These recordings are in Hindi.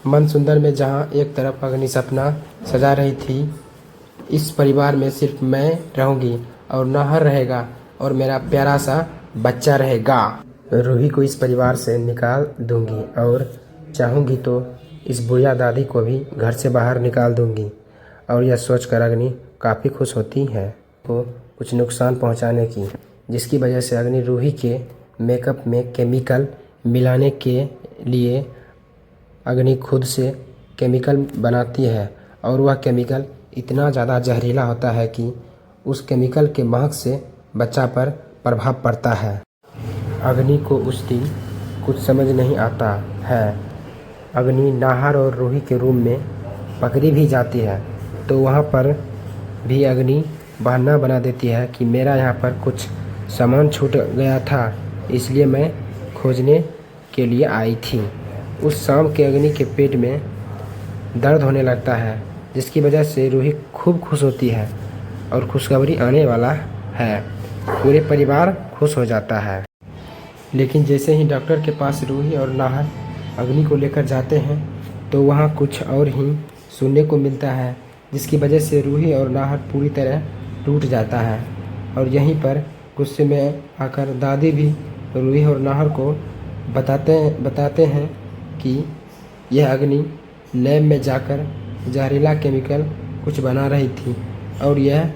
मन सुंदर में जहाँ एक तरफ अग्नि सपना सजा रही थी, इस परिवार में सिर्फ मैं रहूंगी और नाहर रहेगा और मेरा प्यारा सा बच्चा रहेगा। रूही को इस परिवार से निकाल दूंगी और चाहूंगी तो इस बुढ़िया दादी को भी घर से बाहर निकाल दूंगी। और यह सोचकर अग्नि काफ़ी खुश होती है को कुछ नुकसान पहुंचाने की, जिसकी वजह से अग्नि रूही के मेकअप में केमिकल मिलाने के लिए अग्नि खुद से केमिकल बनाती है और वह केमिकल इतना ज़्यादा जहरीला होता है कि उस केमिकल के महक से बच्चा पर प्रभाव पड़ता है। अग्नि को उस दिन कुछ समझ नहीं आता है। अग्नि नाहर और रूही के रूम में पकड़ी भी जाती है तो वहाँ पर भी अग्नि बहाना बना देती है कि मेरा यहाँ पर कुछ सामान छूट गया था, इसलिए मैं खोजने के लिए आई थी। उस शाम के अग्नि के पेट में दर्द होने लगता है, जिसकी वजह से रूही खूब खुश होती है और खुशखबरी आने वाला है। पूरे परिवार खुश हो जाता है। लेकिन जैसे ही डॉक्टर के पास रूही और नाहर अग्नि को लेकर जाते हैं तो वहाँ कुछ और ही सुनने को मिलता है, जिसकी वजह से रूही और नाहर पूरी तरह टूट जाता है। और यहीं पर गुस्से में आकर दादी भी रूही और नाहर को बताते हैं कि यह अग्नि लैब में जाकर जहरीला केमिकल कुछ बना रही थी और यह।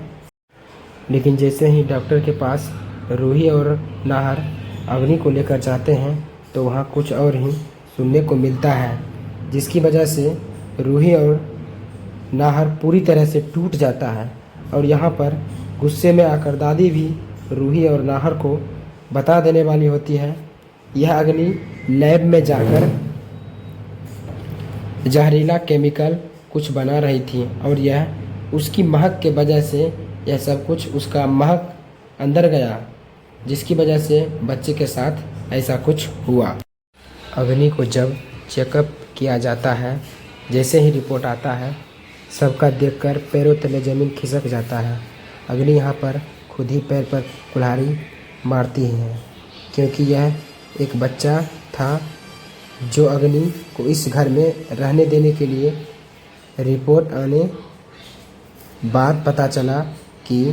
लेकिन जैसे ही डॉक्टर के पास रूही और नाहर अग्नि को लेकर जाते हैं तो वहाँ कुछ और ही सुनने को मिलता है, जिसकी वजह से रूही और नाहर पूरी तरह से टूट जाता है। और यहाँ पर गुस्से में आकर दादी भी रूही और नाहर को बता देने वाली होती है यह अग्नि लैब में जाकर जहरीला केमिकल कुछ बना रही थी और यह उसकी महक के वजह से यह सब कुछ उसका महक अंदर गया, जिसकी वजह से बच्चे के साथ ऐसा कुछ हुआ। अग्नि को जब चेकअप किया जाता है, जैसे ही रिपोर्ट आता है सबका देखकर पैरों तले ज़मीन खिसक जाता है। अग्नि यहाँ पर खुद ही पैर पर कुल्हाड़ी मारती है, क्योंकि यह एक बच्चा था जो अग्नि को इस घर में रहने देने के लिए रिपोर्ट आने बाद पता चला कि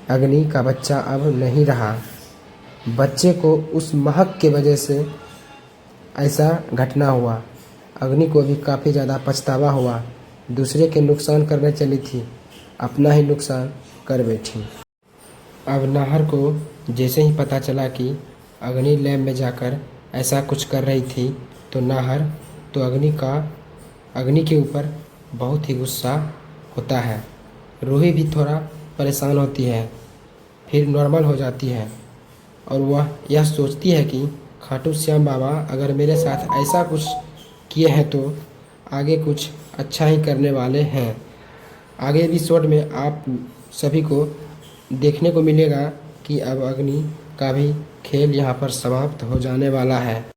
अग्नि का बच्चा अब नहीं रहा। बच्चे को उस महक के वजह से ऐसा घटना हुआ। अग्नि को भी काफ़ी ज़्यादा पछतावा हुआ। दूसरे के नुकसान करने चली थी, अपना ही नुकसान कर बैठी। अब नाहर को जैसे ही पता चला कि अग्नि लैब में जाकर ऐसा कुछ कर रही थी तो नाहर तो अग्नि के ऊपर बहुत ही गुस्सा होता है। रूही भी थोड़ा परेशान होती है, फिर नॉर्मल हो जाती है और वह यह सोचती है कि खाटू श्याम बाबा अगर मेरे साथ ऐसा कुछ किए हैं तो आगे कुछ अच्छा ही करने वाले हैं। आगे एपिसोड में आप सभी को देखने को मिलेगा कि अब अग्नि का भी खेल यहाँ पर समाप्त हो जाने वाला है।